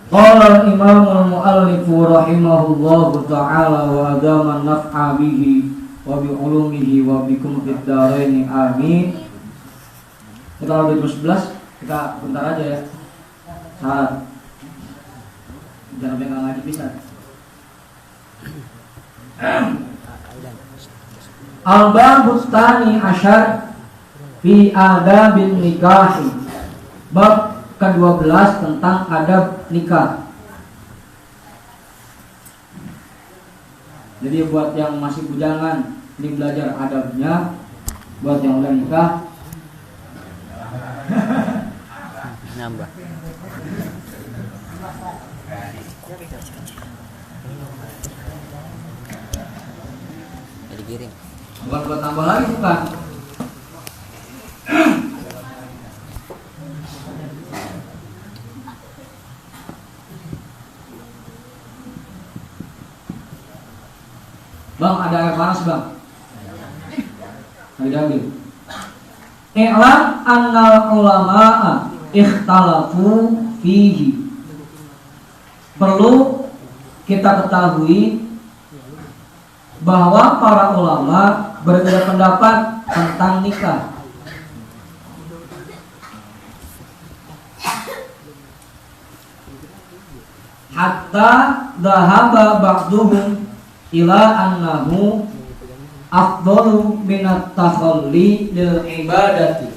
Qala al-imamul muallifu rahimahullahu ta'ala wa adama naf'a bihi wa bi ulumihi wa bikum fid dharain amin. Kita udah 11, kita bentar aja ya. Saat jangan pegang ngaji bisa. Al-babut tsani asyar fi adabin nikahi. Bab ke-12 tentang adab nikah. Jadi buat yang masih bujangan ini belajar adabnya, buat yang udah nikah nambah. Jadi giring. bukan buat tambah lagi, bukan. Bang, ada air panas bang. Lagi diambil. I'lam annal ulama'a ikhtalafu fihi. Perlu kita ketahui bahwa para ulama berbeda pendapat tentang nikah. Hatta dhahaba ba'duhum ila annahu afdalu minat takhalli lil ibadati.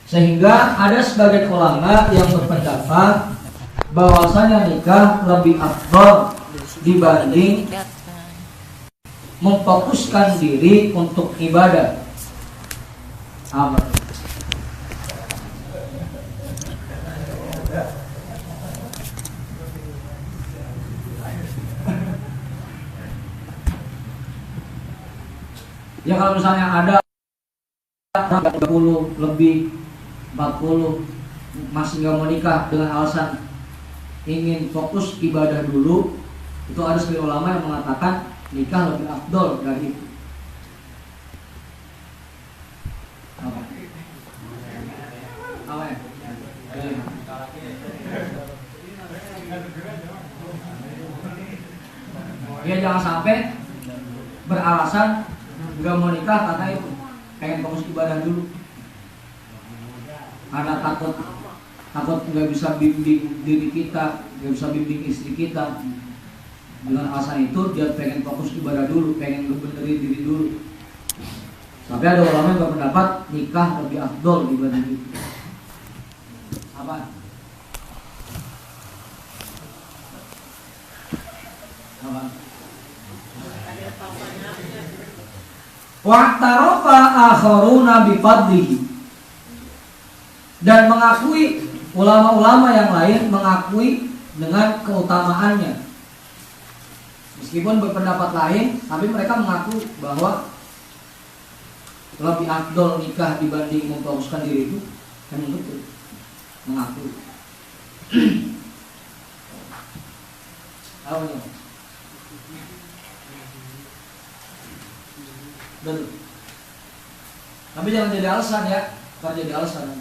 Sehingga ada sebagian ulama yang berpendapat bahwasanya nikah lebih afdal dibanding memfokuskan diri untuk ibadah. Amin. Ya kalau misalnya ada 30 lebih 40 masih nggak mau nikah dengan alasan ingin fokus ibadah dulu, itu ada sebagian ulama yang mengatakan nikah lebih afdol dari itu. Apa? Apa ya? Ya jangan sampai beralasan nggak mau nikah karena itu pengen fokus ibadah dulu, karena takut nggak bisa bimbing diri kita, nggak bisa bimbing istri kita. Dengan alasan itu dia pengen fokus ibadah dulu, pengen ngebenerin diri dulu. Tapi ada ulama yang berpendapat nikah lebih afdol dibanding itu. Apa? Apa? Wa'tarafa akharuna bifadlihi. Dan mengakui, ulama-ulama yang lain mengakui dengan keutamaannya. Meskipun berpendapat lain, tapi mereka mengaku bahwa lebih afdol nikah dibanding memfokuskan diri itu. Kan betul, mengaku. Apa nih? Betul. Tapi jangan jadi alasan ya, bukan jadi alasan.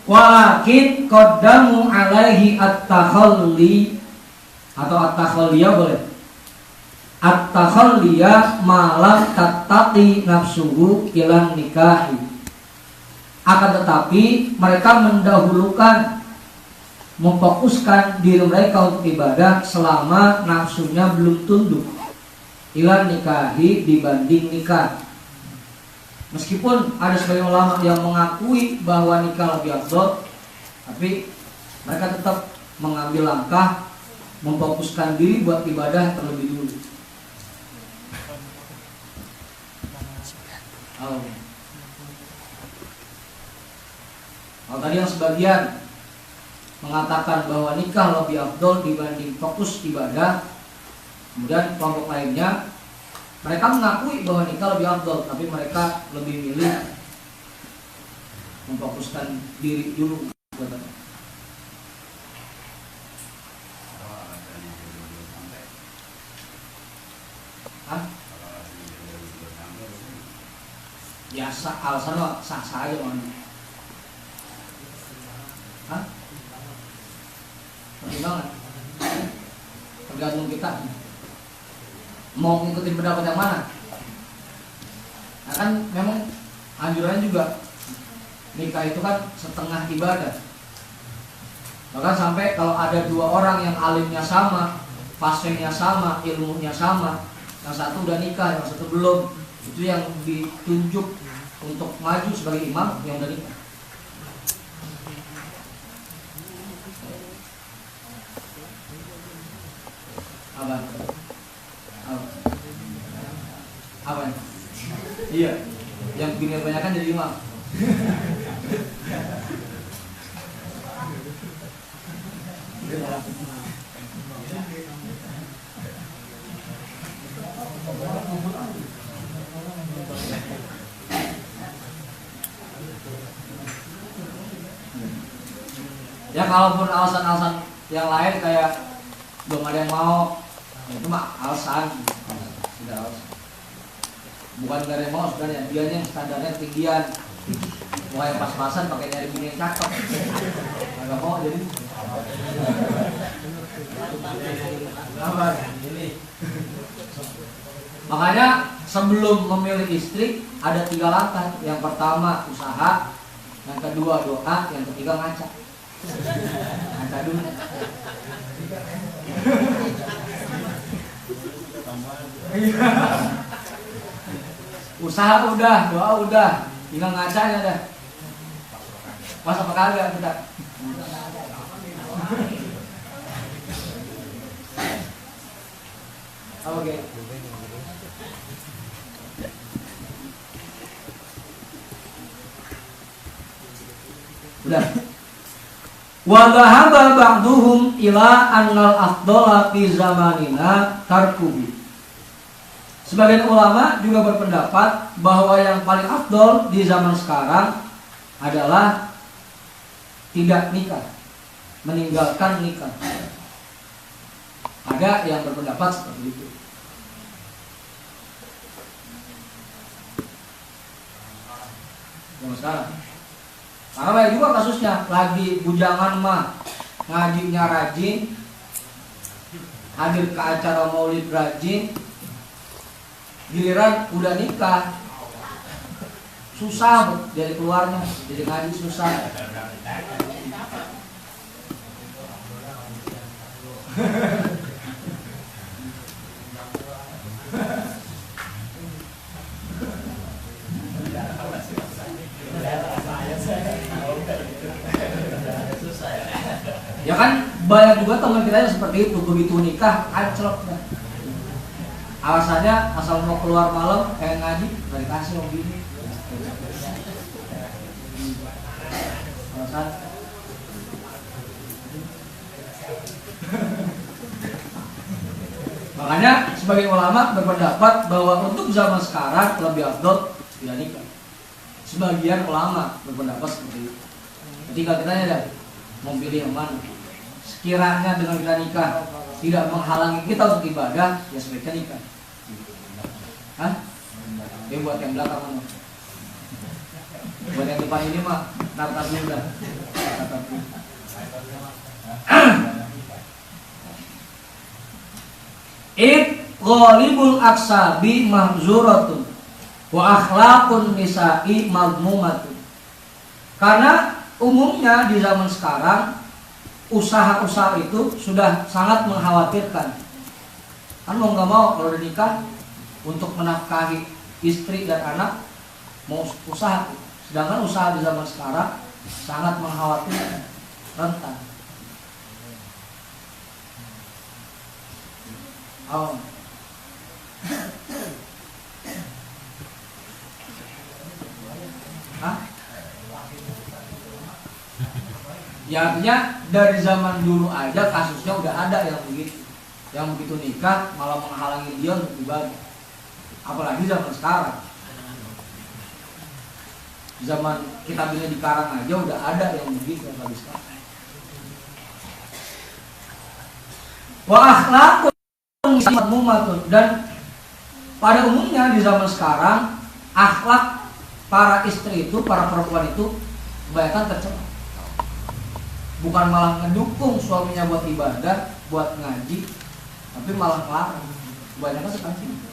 Walakin qaddamu alaihi at-takhalli atau at-takhalliyah boleh. At-takhalliyah malam tattaqi nafsuhu ilan nikahi. Akan tetapi mereka mendahulukan memfokuskan diri mereka untuk ibadah selama nafsunya belum tunduk ilan nikahi dibanding nikah. Meskipun ada sebagian ulama yang mengakui bahwa nikah lebih afdal, tapi mereka tetap mengambil langkah memfokuskan diri buat ibadah terlebih dulu. Kalau tadi yang sebagian mengatakan bahwa nikah lebih afdol dibanding fokus ibadah, kemudian kelompok lainnya mereka mengakui bahwa nikah lebih afdol, tapi mereka lebih milih memfokuskan diri dulu. Hah? Ya alasan sah-sah aja man. pertimbangan. Tergantung kita mau ngikutin pendapat yang mana. Nah kan memang anjurannya juga nikah itu kan setengah ibadah. Bahkan sampai kalau ada dua orang yang alimnya sama, fasenya sama, ilmunya sama, yang satu udah nikah, yang satu belum, itu yang ditunjuk untuk maju sebagai imam yang udah nikah. Apa? Apa? Iya, yang begini kebanyakan jadi imam. Ya kalaupun alasan-alasan yang lain kayak belum ada yang mau, itu mah alasan, tidak alasan. Bukan gak ada yang mau sebenarnya, dia yang standarnya ketinggian. Mau yang pas-pasan pakai nyari bini yang cakep, nggak mau jadi. Apa? Makanya sebelum memilih istri ada 3 langkah. Yang pertama usaha, yang kedua doa, yang ketiga ngaca. Ngaca dulu. Usaha udah, doa udah, tinggal ngacanya dah. Pas apa kagak kita? Oke. Udah. Wa dhahaba ba'duhum ila annal afdhala fi zamanina tarkubi. Sebagian ulama juga berpendapat bahwa yang paling afdol di zaman sekarang adalah tidak nikah, meninggalkan nikah. Ada yang berpendapat seperti itu. Zaman sekarang. Karena banyak juga kasusnya, lagi bujangan mah ngajinya rajin, hadir ke acara maulid rajin, giliran udah nikah susah dari keluarnya, jadi ngaji susah. Ya kan banyak juga teman kita yang seperti itu, begitu nikah ancelok dah. Alasannya asal mau keluar malam kayak ngaji gak dikasih om gini. Alasan. Makanya sebagai ulama berpendapat bahwa untuk zaman sekarang lebih afdol tidak nikah. Sebagian ulama berpendapat seperti itu. Ketika kita ada mau pilih yang mana, sekiranya dengan kita nikah tidak menghalangi kita untuk ibadah, ya sebaiknya nikah. Hah? Dia buat yang belakang mana? Buat yang depan ini mah natap dulu dah. Natap dulu. Ghalibul aksabi mahzuratun wa akhlaqun nisa'i madmumatun. Karena umumnya di zaman sekarang usaha-usaha itu sudah sangat mengkhawatirkan. Kan mau nggak mau kalau udah nikah untuk menafkahi istri dan anak mau usaha. Sedangkan usaha di zaman sekarang sangat mengkhawatirkan, rentan. Oh. Hah? Ya artinya dari zaman dulu aja kasusnya udah ada yang begitu. Yang begitu nikah malah menghalangi dia untuk ibadah. Apalagi zaman sekarang. Zaman kita bina di Karang aja udah ada yang begitu apalagi sekarang. Wa akhlaqun dan pada umumnya di zaman sekarang akhlak para istri itu, para perempuan itu kebanyakan tercela. bukan malah ngedukung suaminya buat ibadah, buat ngaji, tapi malah ngelarang. Kebanyakan seperti itu.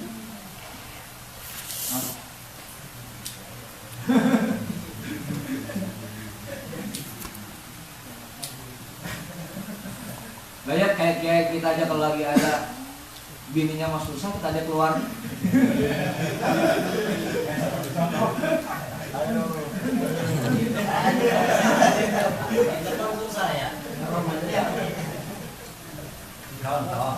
Banyak kayak kita aja kalau lagi ada bininya mas susah, kita aja keluar. Contoh.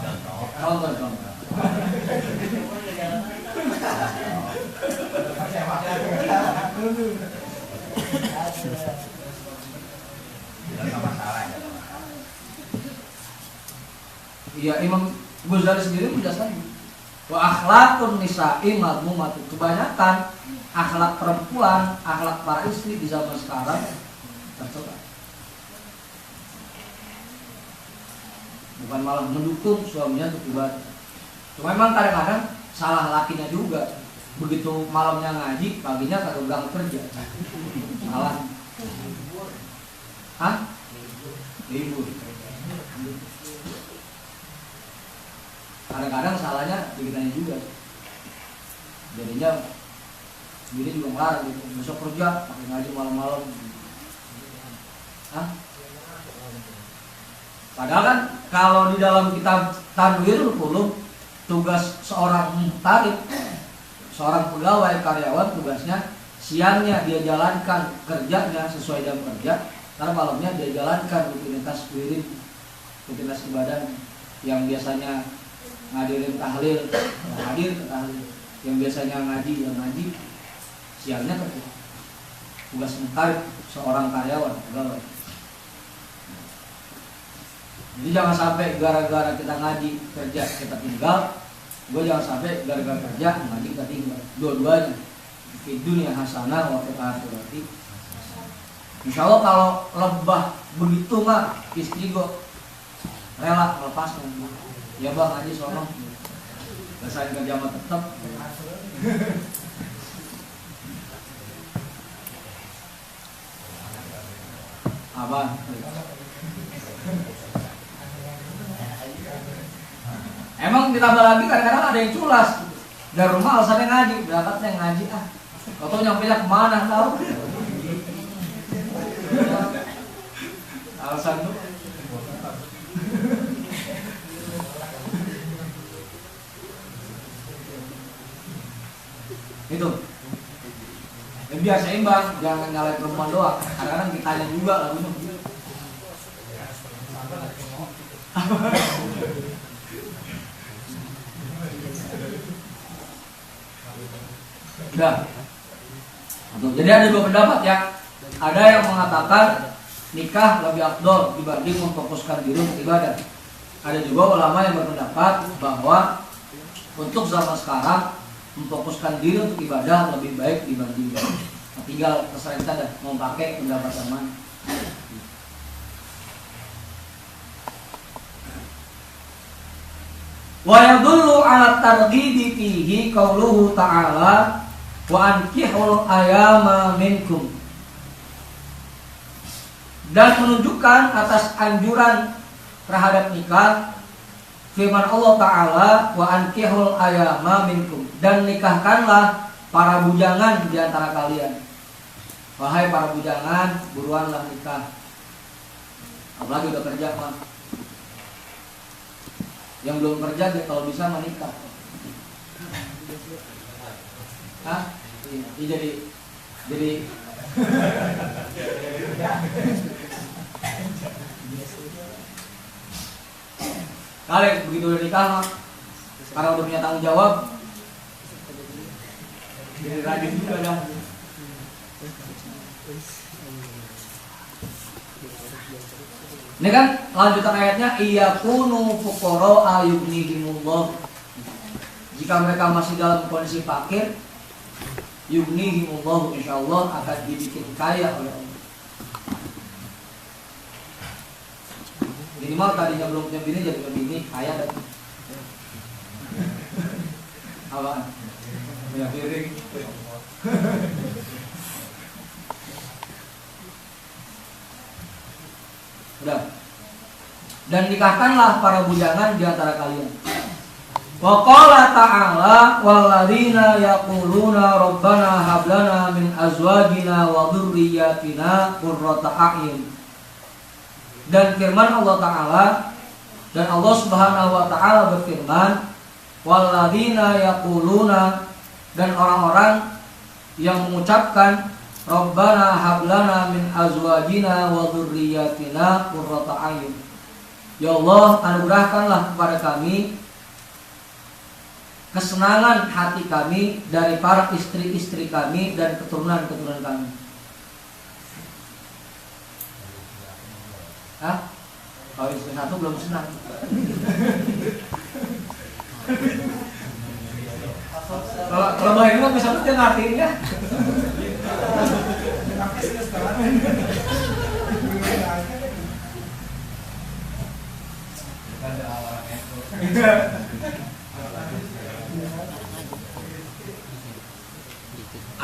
Iya, Imam Ghazali sendiri menjelaskan wa akhlaqun nisa'i madmumatun. Kebanyakan akhlak perempuan, akhlak para istri di zaman sekarang tercela. Bukan malah mendukung suaminya untuk ibadah. Cuma memang kadang-kadang salah lakinya juga. Begitu malamnya ngaji, paginya kagak berangkat kerja. Salah. Hah? Libur. Kadang-kadang salahnya dikitanya juga. Jadinya dia juga ngelarang gitu. Besok kerja pakai ngaji malam-malam. Hah? Padahal kan kalau di dalam kitab Tanwirul Qulub, tugas seorang muhtarib, seorang pegawai karyawan, tugasnya siangnya dia jalankan kerjanya sesuai jam kerja, karena malamnya dia jalankan rutinitas wirid, rutinitas ibadah. Yang biasanya ngadirin tahlil, hadir ke tahlil. Yang biasanya ngaji, yang ngaji. Siangnya kerja. Tugas muhtarib seorang karyawan, pegawai. Jadi jangan sampai gara-gara kita ngaji kerja kita tinggal, gue jangan sampai gara-gara kerja ngaji kita tinggal. Dua-duanya. Di dunia hasanah wa fil akhirati. Insya Allah kalau lebah begitu mah istri gue rela melepasnya. Ya bang ngaji sono. Rasain kerja mah tetap. Abang. Emang ditambah lagi kadang-kadang ada yang culas dari rumah alasannya ngaji, berangkatnya ngaji atau nyampenya kemana tahu? Alasan tuh. Itu. Ya biar seimbang, jangan nyalain perempuan doang. Kadang-kadang ditanya juga lagunya. Udah. Jadi ada dua pendapat ya. Ada yang mengatakan nikah lebih afdol dibanding memfokuskan diri untuk ibadah. Ada juga ulama yang berpendapat bahwa untuk zaman sekarang memfokuskan diri untuk ibadah lebih baik dibanding ibadah. Nah, tinggal terserah kita dah mau pakai pendapat yang mana. Wa yadullu ala targhibi fihi qauluhu ta'ala wa ankihul ayama minkum. Dan menunjukkan atas anjuran terhadap nikah firman Allah Ta'ala wa ankihul ayama minkum, dan nikahkanlah para bujangan di antara kalian. Wahai para bujangan, buruanlah nikah. Apalagi udah kerja mah. Yang belum kerja dia kalau bisa menikah. Hah? Iya, jadi kalian begitu udah nikah mah, karena udah punya tanggung jawab, jadi rajin juga dah. Ini kan lanjutan ayatnya, iyakunu fuqara yughnihimullah. Jika mereka masih dalam kondisi fakir, yughnihimullah, insyaallah akan dibikin kaya oleh Allah. Minimal tadinya belum punya bini jadi punya bini, kaya dan apaan? Punya piring. Udah. Dan nikahkanlah para bujangan di antara kalian. Wa qala ta'ala walladzina yaquluna rabbana hab lana min azwajina wa dzurriyyatina qurrata a'yun. Dan firman Allah Ta'ala, dan Allah Subhanahu wa Ta'ala berfirman, walladzina yaquluna, dan orang-orang yang mengucapkan rabbana hab lana min azwajina wa dzurriyyatina qurrata a'yun. Ya Allah, anugerahkanlah kepada kami kesenangan hati kami dari para istri-istri kami dan keturunan-keturunan kami. Hah? Kalau istri satu belum senang. Kalau bahwa ini mah bisa dia ngertiin ya.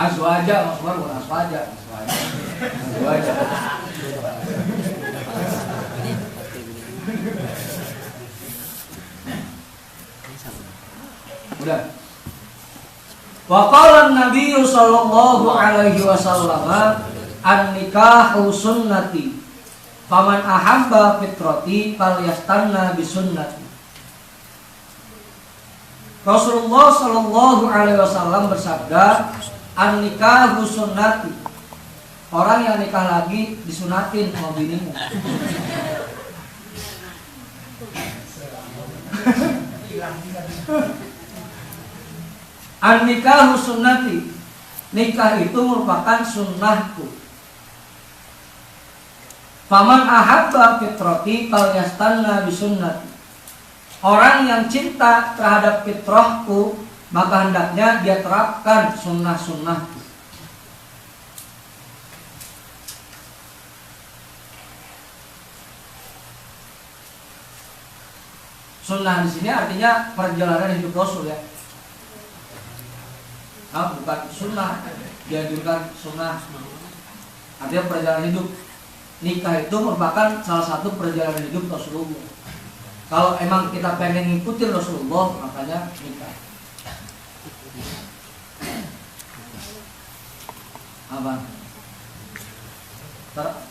Azwaja maksudnya bukan aswaja. Azwaja. Udah. Wa qala Nabi sallallahu alaihi wasallam an-nikahu sunnati. Faman ahabba fitrati falyastanna bi sunnati. Rasulullah sallallahu alaihi wasallam bersabda, an-nikahu sunnati. Orang yang nikah lagi disunatin sama bininya. An-nikahu sunnati. Nikah itu merupakan sunnahku. Faman ahabba fitrati falyastanna bi sunnati. Orang yang cinta terhadap fitrahku, maka hendaknya dia terapkan sunnah-sunnahku. Sunnah di sini artinya perjalanan hidup Rasul ya. Nah, bukan sunnah, dianjurkan sunnah. Artinya perjalanan hidup. Nikah itu merupakan salah satu perjalanan hidup Rasulullah. Kalau emang kita pengen ngikutin Rasulullah, makanya nikah. Apa?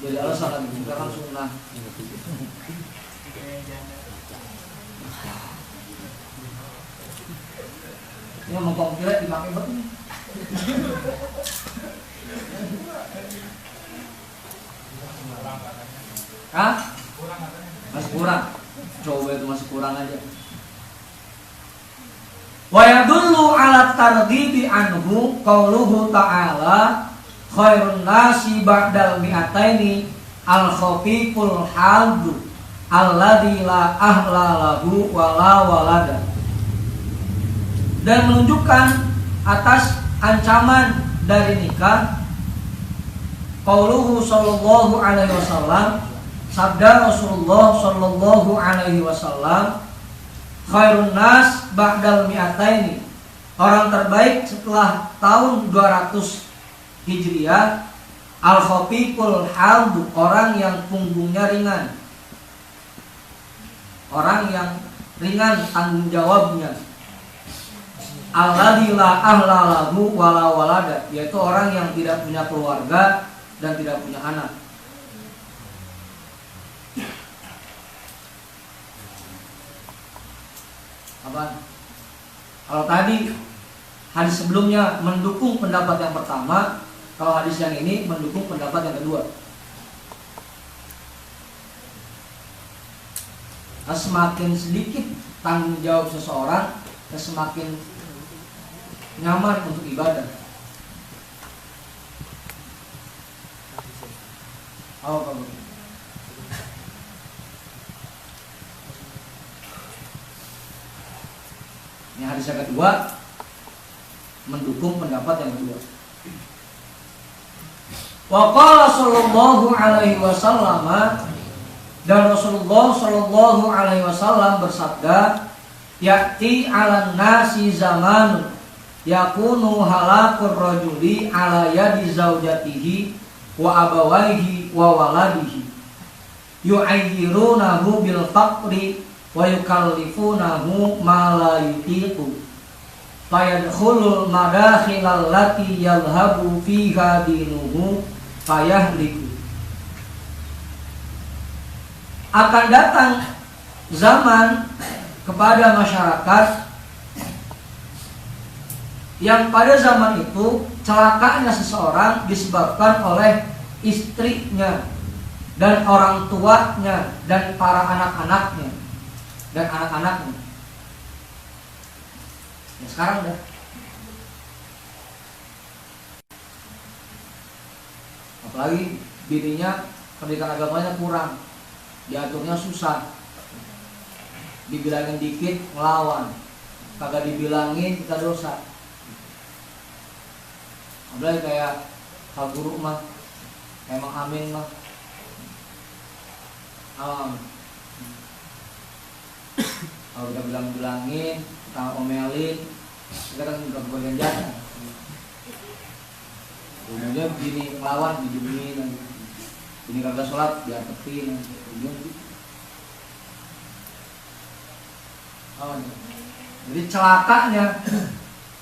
Jadi alasan lagi, nikah kan sunnah. Ini ngomong kira dipakai betul. Hah? Masih kurang. Coba itu masih kurang aja. Wa yadullu ala tardibi anhu qauluhu ta'ala khairun nasi ba'dal mi'ataini al-khafiful haldu alladzi la ahla lahu wa la walada. Dan menunjukkan atas ancaman dari nikah qauluhu sallallahu alaihi wasallam, sabda Rasulullah sallallahu alaihi wasallam, khairun nas ba'dal mi'ataini, orang terbaik setelah tahun 200 Hijriah, al-khafiful haldu, orang yang punggungnya ringan, orang yang ringan tanggung jawabnya, alladzi la ahla lahu wala walada, yaitu orang yang tidak punya keluarga dan tidak punya anak. Apa? Kalau tadi hadis sebelumnya mendukung pendapat yang pertama, kalau hadis yang ini mendukung pendapat yang kedua. Nah, semakin sedikit tanggung jawab seseorang, semakin nyaman untuk ibadah. Oh, kamu. Ini hadis yang kedua mendukung pendapat yang kedua. Wa qala sallallahu alaihi wasallam, dan Rasulullah sallallahu alaihi wasallam bersabda, ya'ti 'alan nasi zamanun yakunu halaqur rajuli ala yadi zaujatihi wa abawaihi wa waladihi. yu'ayyirunahu bil faqri wa yukallifunahu ma la yutiqu fayadkhulul madakhilal lati yadhhabu fiha dinuhu fayahliku. Akan datang zaman kepada masyarakat yang pada zaman itu celakanya seseorang disebabkan oleh istrinya dan orang tuanya dan para anak-anaknya dan anak-anaknya. Ya sekarang dah. Apalagi bininya pendidikan agamanya kurang, diaturnya susah, dibilangin dikit ngelawan, kagak dibilangin kita dosa. Apalagi kayak Pak Guru mah, emang Amin mah, kalau kita bilang-bilangin, kita omelin, kita kan udah bagian jasa. Kemudian begini ngelawan, dijumin, ini kagak sholat, diarepin, jadi celakanya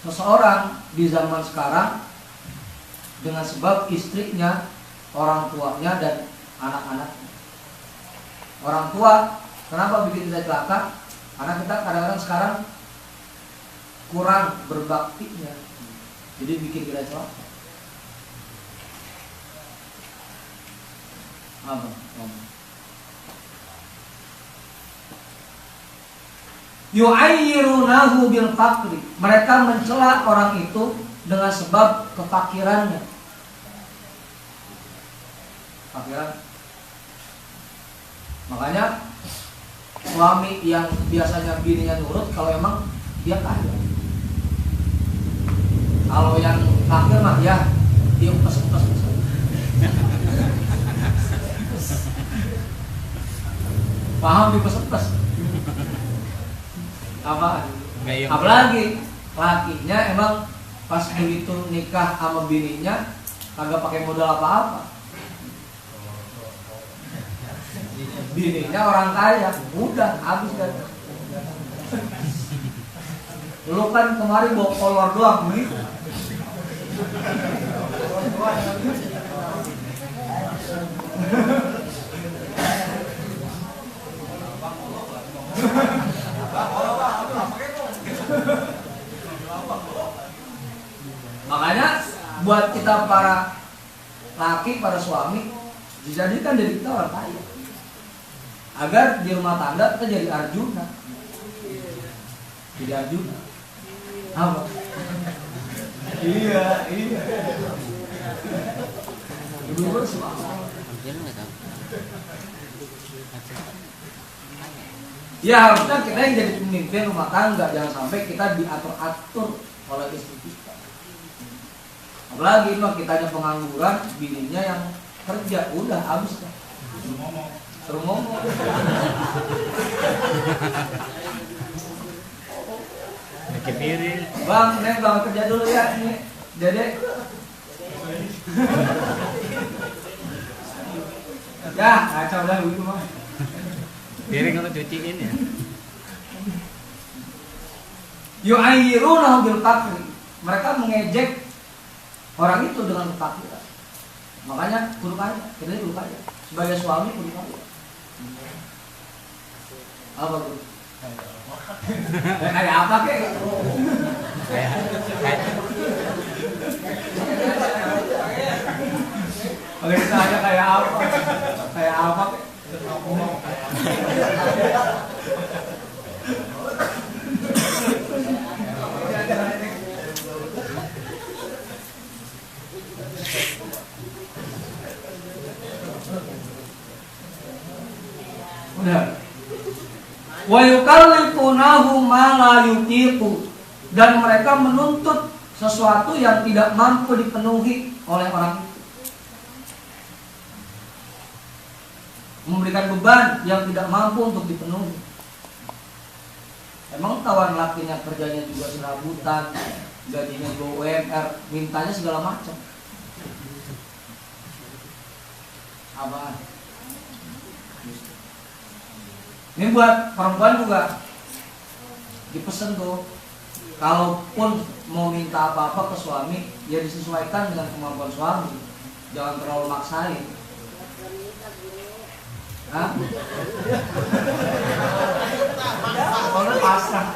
seseorang di zaman sekarang dengan sebab istrinya, orang tuanya dan anak-anaknya. Orang tua kenapa bikin kita celaka? Karena kita kadang-kadang sekarang kurang berbaktinya, jadi bikin kita celaka. Apa? Yu'ayyirunahu bil faqri. Mereka mencela orang itu dengan sebab kefakirannya. Fakiran. Makanya suami yang biasanya bininya nurut kalau emang dia kaya. Kalau yang fakir mah ya dia upes-upes. Paham dipes-pes. Apa? Apalagi lakinya emang pas begitu nikah sama bininya kagak pakai modal apa-apa. Bininya orang kaya, udah habis kan. Lu kan kemarin bawa kolor doang begitu. Makanya buat kita para laki, para suami, dijadikan dari kita orang kaya, agar di rumah tangga kita jadi Arjuna. Jadi Arjuna apa? Iya. Dulu ya harusnya kita yang jadi pemimpin rumah tangga, jangan sampai kita diatur-atur oleh istri kita. Apalagi mah kitanya pengangguran, bininya yang kerja, udah habis kan. Suruh ngomong. Bikin piring. Bang, Neng bang kerja dulu ya ini, Dede. Ya, kacau dah begitu mah. Piring kalau cuciin ya. Yu'ayyirunahu bil faqri. Mereka mengejek orang itu dengan kefakiran. Makanya kudu kaya, kita kudu kaya. Sebagai suami kudu kaya. Apa tuh? Kayak apa kek? Kalau ditanya kayak apa? Kayak apa kek? Udah. Wa yukallifunahu ma la yutiqu, dan mereka menuntut sesuatu yang tidak mampu dipenuhi oleh orang itu. Memberikan beban yang tidak mampu untuk dipenuhi. Emang kawan lakinya kerjanya juga serabutan, gajinya juga UMR, mintanya segala macam. Apa? Ini buat perempuan juga dipesan tuh, kalaupun mau minta apa-apa ke suami, ya disesuaikan dengan kemampuan suami, jangan terlalu maksain. Hah? Kalau pasrah.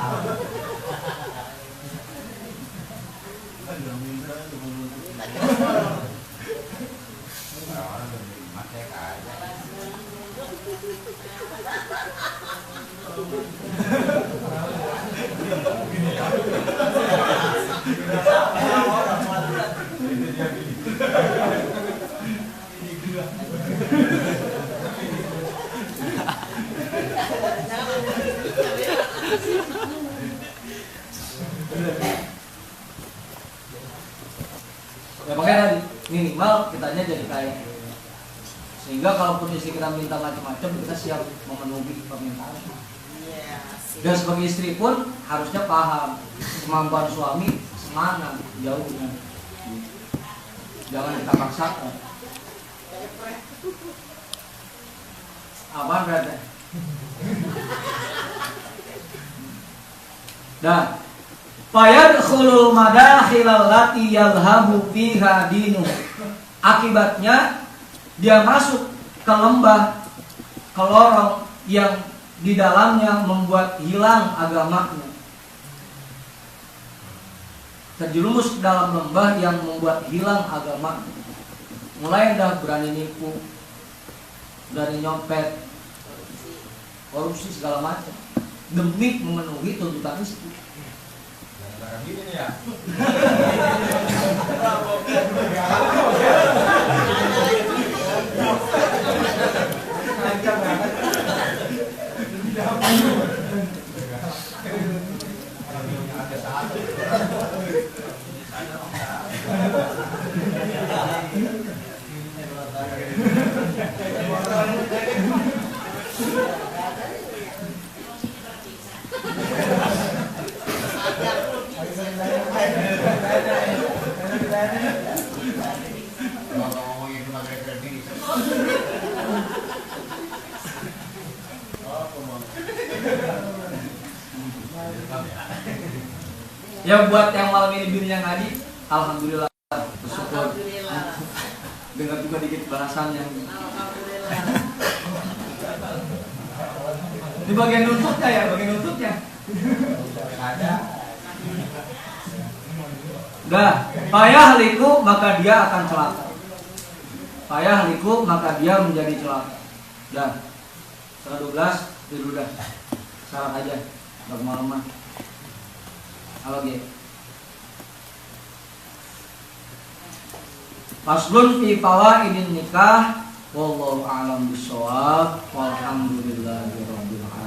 Ya makanya tadi minimal kitanya jadi kaya, sehingga kalaupun istri kita minta macam-macam kita siap memenuhi permintaan. Dan sebagai istri pun harusnya paham kemampuan suami semana jauhnya, jangan kita paksakan. Apaan berarti? Dan fayadkhulul madakhilal lati yalhabu fiha dinu. Akibatnya dia masuk ke lembah, ke lorong yang di dalamnya membuat hilang agamanya. Terjerumus ke dalam lembah yang membuat hilang agamanya. Mulai dah berani nipu, berani nyopet, korupsi segala macam demi memenuhi tuntutan istri. Ya buat yang malam ini bininya ngaji, alhamdulillah, bersyukur. Dengar juga dikit bahasan yang di bagian lututnya ya, bagian lututnya. Dah, fayahliku maka dia akan celaka. Fayahliku maka dia menjadi celaka. Dah, 12 tidur dah. Syarat aja, bermalaman. Halo G. Faslun fi fawaidin nikah, wallahu a'lam bishawab, walhamdulillahi rabbil alamin.